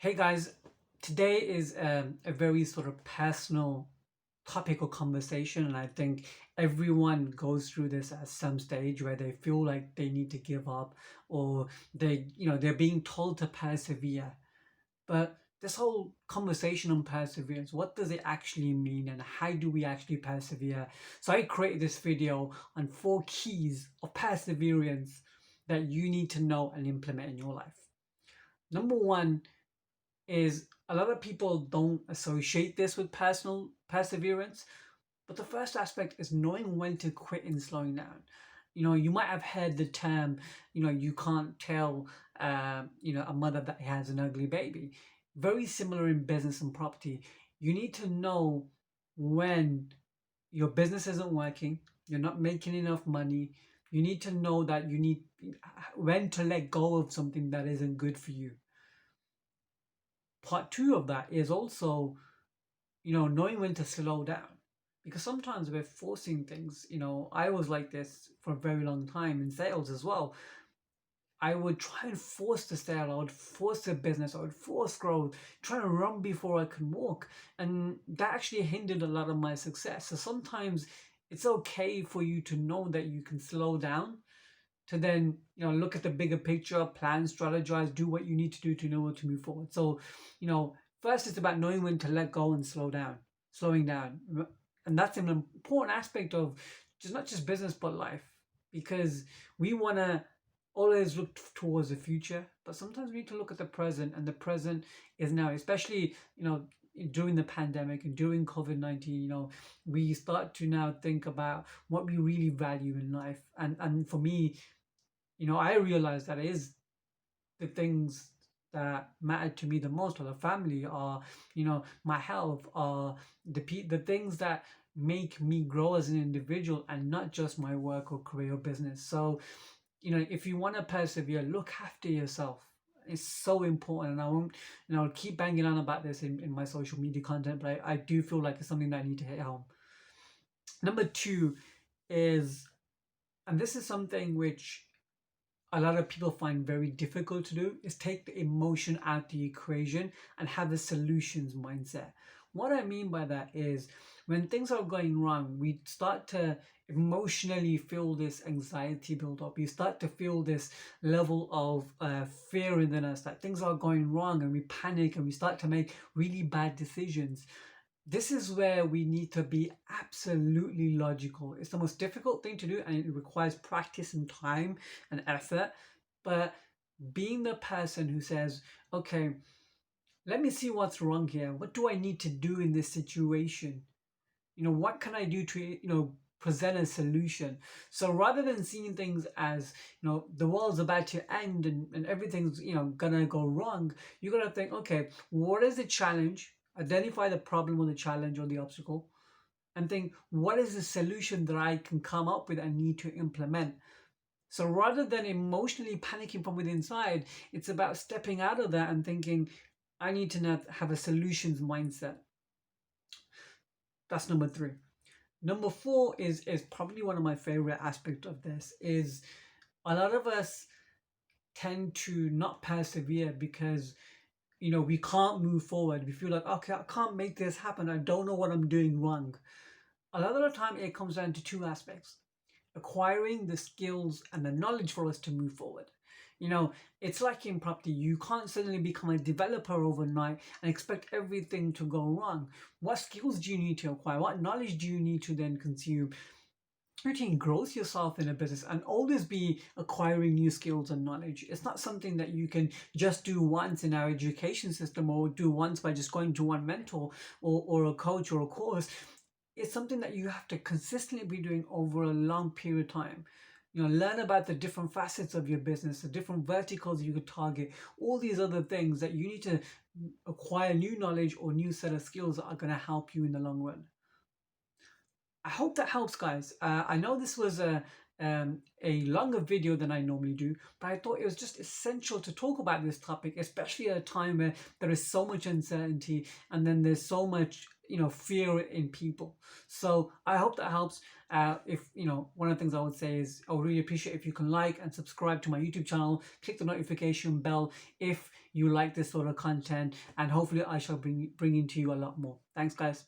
Hey guys, today is a very sort of personal topic or conversation, and I think everyone goes through this at some stage where they feel like they need to give up, or they're being told to persevere. But this whole conversation on perseverance, what does it actually mean, and how do we actually persevere? So I created this video on 4 keys of perseverance that you need to know and implement in your life. Number one is a lot of people don't associate this with personal perseverance, but the first aspect is knowing when to quit and slowing down. You might have heard the term, you can't tell, a mother that has an ugly baby. Very similar in business and property. You need to know when your business isn't working, you're not making enough money. You need to know that you need when to let go of something that isn't good for you. Part two of that is also, knowing when to slow down. Because sometimes we're forcing things. I was like this for a very long time in sales as well. I would try and force the sale, I would force the business, I would force growth, trying to run before I can walk. And that actually hindered a lot of my success. So sometimes it's okay for you to know that you can slow down, to then look at the bigger picture, plan, strategize, do what you need to do to know what to move forward. So first it's about knowing when to let go and slowing down. And that's an important aspect of just not just business but life, because we want to always look towards the future, but sometimes we need to look at the present, and the present is now, especially during the pandemic and during COVID-19. We start to now think about what we really value in life. And for me, I realized that it is the things that matter to me the most, or the family, or my health, or the things that make me grow as an individual, and not just my work or career or business. So if you want to persevere, look after yourself. It's so important, and I won't, I'll keep banging on about this in my social media content, but I do feel like it's something that I need to hit home. Number two is, and this is something which a lot of people find very difficult to do, is take the emotion out the equation and have a solutions mindset. What I mean by that is, when things are going wrong, we start to emotionally feel this anxiety build up. You start to feel this level of fear within us that things are going wrong, and we panic and we start to make really bad decisions. This is where we need to be absolutely logical. It's the most difficult thing to do, and it requires practice and time and effort. But being the person who says, okay, let me see what's wrong here. What do I need to do in this situation? What can I do to, present a solution? So rather than seeing things as, the world's about to end, and everything's, gonna go wrong, you gotta think, okay, what is the challenge? Identify the problem or the challenge or the obstacle, and think, what is the solution that I can come up with and need to implement? So rather than emotionally panicking from within inside, it's about stepping out of that and thinking, I need to now have a solutions mindset. That's number three. Number four is probably one of my favorite aspects of this, is a lot of us tend to not persevere because we can't move forward. We feel like, okay, I can't make this happen. I don't know what I'm doing wrong. A lot of the time it comes down to two aspects: acquiring the skills and the knowledge for us to move forward. It's like in property, you can't suddenly become a developer overnight and expect everything to go wrong. What skills do you need to acquire? What knowledge do you need to then consume? You can grow yourself in a business and always be acquiring new skills and knowledge. It's not something that you can just do once in our education system, or do once by just going to one mentor or a coach or a course. It's something that you have to consistently be doing over a long period of time. Learn about the different facets of your business, the different verticals you could target, all these other things that you need to acquire new knowledge or new set of skills that are going to help you in the long run. I hope that helps, guys. I know this was a longer video than I normally do, but I thought it was just essential to talk about this topic, especially at a time where there is so much uncertainty, and then there's so much fear in people. So I hope that helps. If one of the things I would say is I would really appreciate if you can like and subscribe to my YouTube channel, click the notification bell if you like this sort of content, and hopefully I shall bring to you a lot more. Thanks, guys.